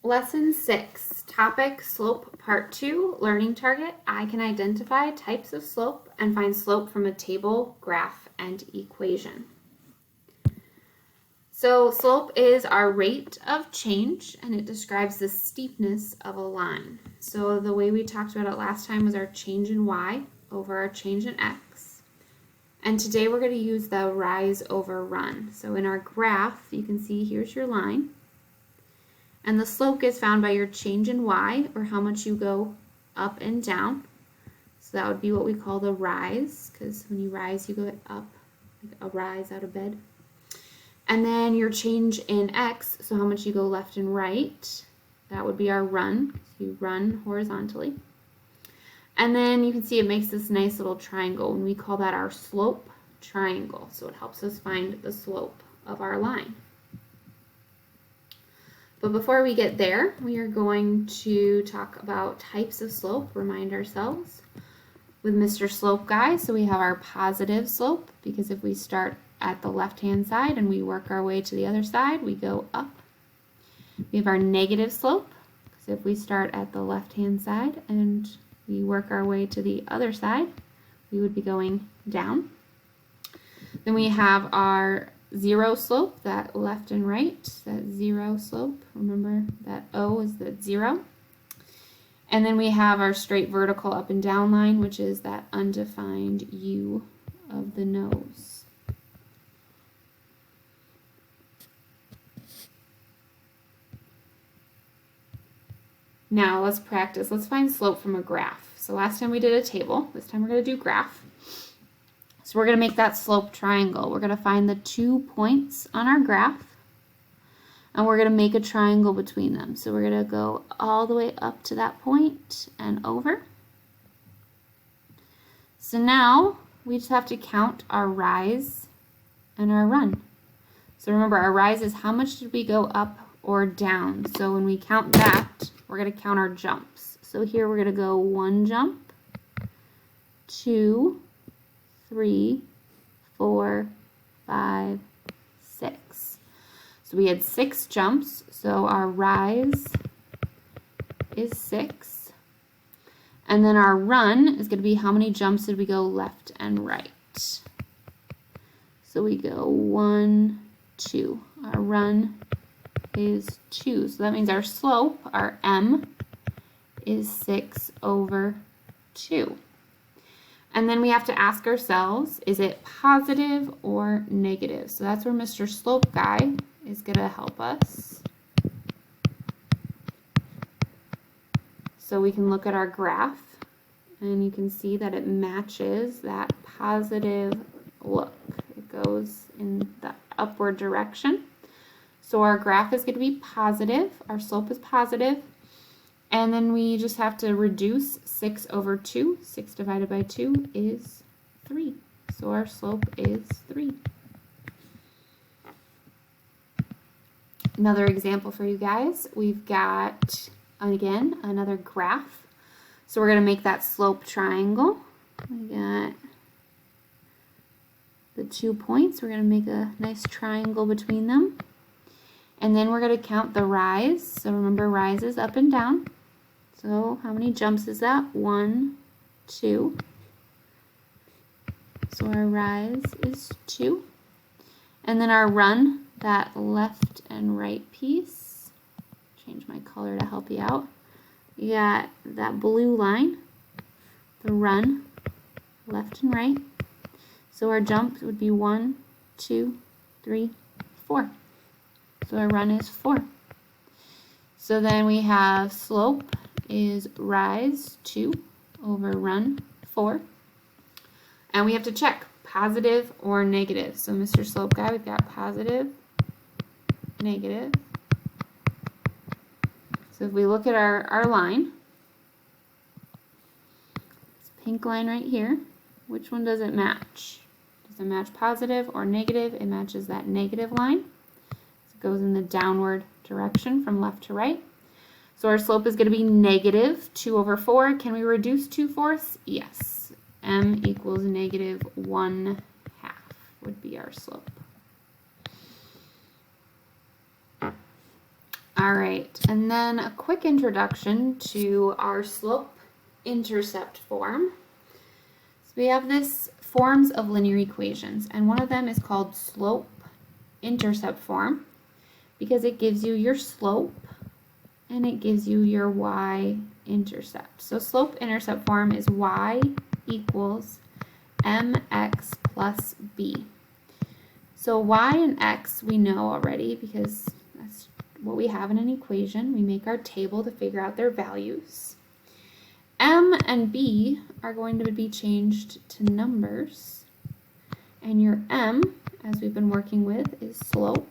Lesson 6, Topic Slope Part 2, Learning Target. I can identify types of slope and find slope from a table, graph, and equation. So slope is our rate of change, and it describes the steepness of a line. So the way we talked about it last time was our change in y over our change in x. And today we're going to use the rise over run. So in our graph, you can see here's your line. And the slope is found by your change in y, or how much you go up and down. So that would be what we call the rise, because when you rise, you go up, like a rise out of bed. And then your change in x, so how much you go left and right, that would be our run. So you run horizontally. And then you can see it makes this nice little triangle, and we call that our slope triangle. So it helps us find the slope of our line. But before we get there, we are going to talk about types of slope, remind ourselves with Mr. Slope Guy. So we have our positive slope, because if we start at the left-hand side and we work our way to the other side, we go up. We have our negative slope, because if we start at the left-hand side and we work our way to the other side, we would be going down. Then we have our zero slope, that left and right, that zero slope. Remember that O is the zero. And then we have our straight vertical up and down line, which is that undefined U of the nose. Now let's practice. Let's find slope from a graph. So last time we did a table. This time we're going to do graph. So we're going to make that slope triangle. We're going to find the 2 points on our graph, and we're going to make a triangle between them. So we're going to go all the way up to that point and over. So now we just have to count our rise and our run. So remember, our rise is how much did we go up or down. So when we count that, we're going to count our jumps. So here we're going to go 1 jump, 2, 3, 4, 5, 6. So we had 6 jumps, so our rise is 6. And then our run is going to be how many jumps did we go left and right. So we go 1, 2. Our run is 2. So that means our slope, our M, is 6 over 2. And then we have to ask ourselves, is it positive or negative? So that's where Mr. Slope Guy is going to help us. So we can look at our graph, and you can see that it matches that positive look. It goes in the upward direction. So our graph is going to be positive. Our slope is positive. And then we just have to reduce 6 over 2. 6 divided by 2 is 3. So our slope is 3. Another example for you guys. We've got, again, another graph. So we're going to make that slope triangle. We got the 2 points. We're going to make a nice triangle between them. And then we're going to count the rise. So remember, rise is up and down. So how many jumps is that? 1, 2. So our rise is 2. And then our run, that left and right piece. Change my color to help you out. You got that blue line, the run, left and right. So our jump would be 1, 2, 3, 4. So our run is 4. So then we have slope is rise 2 over run 4. And we have to check positive or negative. So Mr. Slope Guy, we've got positive, negative. So if we look at our line, this pink line right here, which one does it match? Does it match positive or negative? It matches that negative line. So it goes in the downward direction from left to right. So our slope is going to be negative 2 over 4. Can we reduce 2/4? Yes. M equals negative 1/2 would be our slope. All right, and then a quick introduction to our slope-intercept form. So we have this forms of linear equations, and one of them is called slope-intercept form because it gives you your slope and it gives you your y-intercept. So slope-intercept form is y equals mx plus b. So y and x we know already because that's what we have in an equation. We make our table to figure out their values. M and b are going to be changed to numbers. And your m, as we've been working with, is slope.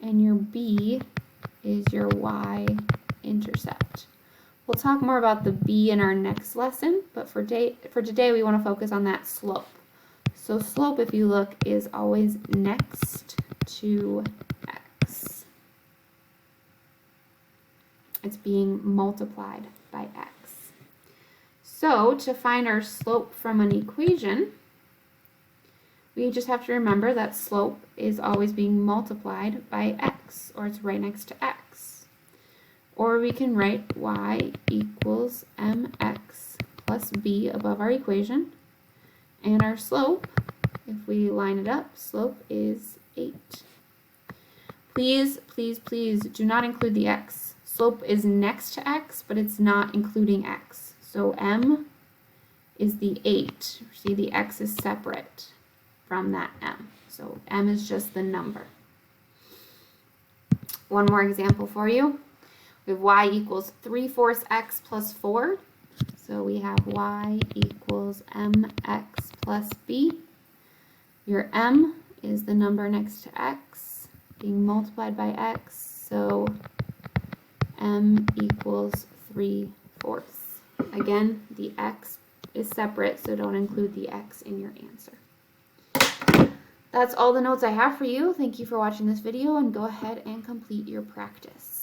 And your b is your y-intercept. We'll talk more about the b in our next lesson, but for today we want to focus on that slope. So slope, if you look, is always next to x. It's being multiplied by x. So to find our slope from an equation, we just have to remember that slope is always being multiplied by x, or it's right next to x. Or we can write y equals mx plus b above our equation. And our slope, if we line it up, slope is 8. Please, please, please do not include the x. Slope is next to x, but it's not including x. So m is the 8. See, the x is separate from that m. So m is just the number. One more example for you. We have y equals 3/4 x plus 4. So we have y equals mx plus b. Your m is the number next to x being multiplied by x. So m equals 3/4. Again, the x is separate, so don't include the x in your answer. That's all the notes I have for you. Thank you for watching this video, and go ahead and complete your practice.